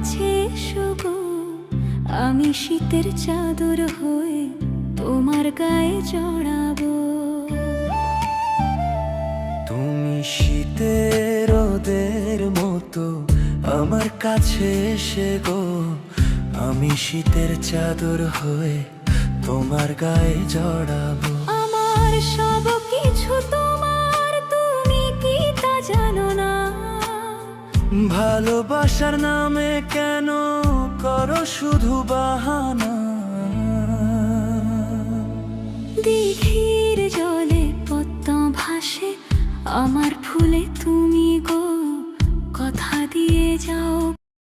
কাছে এসো গো, আমি শীতের চাদর হয়ে তোমার গায়ে জড়াবো। তুমি শীতের রোদের মতো আমার কাছে এসে গো, আমি শীতের চাদর হয়ে তোমার গায়ে জড়াবো। আমার সব কিছু তোমার, তুমি কি তা জানো না? ভালোবাসার নামে কেন করো শুধু বাহানা? দিঘির জলে পদ্মা ভাসে, আমার ফুলে তুমি গো কথা দিয়ে যা